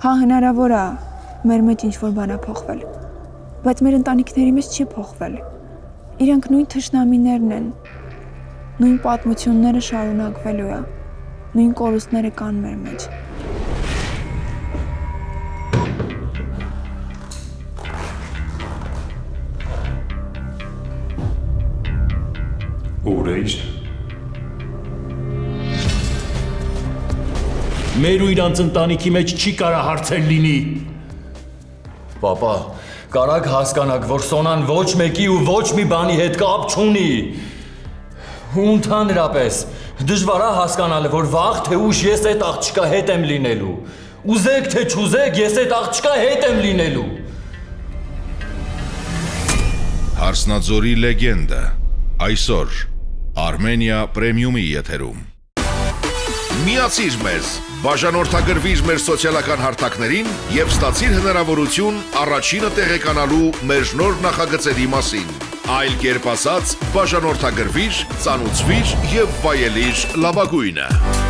Հա, հնարավոր է, մեր մեջ ինչ-որ բան է փոխվել, բայց մեր ընտանիքների մեջ չի փոխվել։ Իրանք նույն թշնամիներն են, նույն պատմությունները շարունակվելու է, նույն կորուստները կան մեր մեջ։ Ուր էիր։ Մեր ու իրանց ընտանիքի մեջ չի կարա հարցեր լինի։ Պապա, կարաք հասկանաք, որ Սոնան ոչ մեկի ու ոչ մի բանի հետ կապ չունի։ Ու ընդհանրապես, դժվար է հասկանալը, որ վաղ թե ուշ ես այդ աղջկա հետ եմ լինելու։ Ուզեք թե չուզեք, ես այդ աղջկա հետ եմ լինելու։ Հարսնաձորի լեգենդը, այսօր Armenia Premium-ի եթերում։ Միացիր մեզ, բաժանորդագրվիր մեր սոցիալական հարթակներին և ստացիր հնարավորություն առաջինը տեղեկանալու մեր նոր նախագծերի մասին։ Այլ կերպ ասած, բաժանորդագրվիր, ծանուցվիր և վայելիր լավագույնը։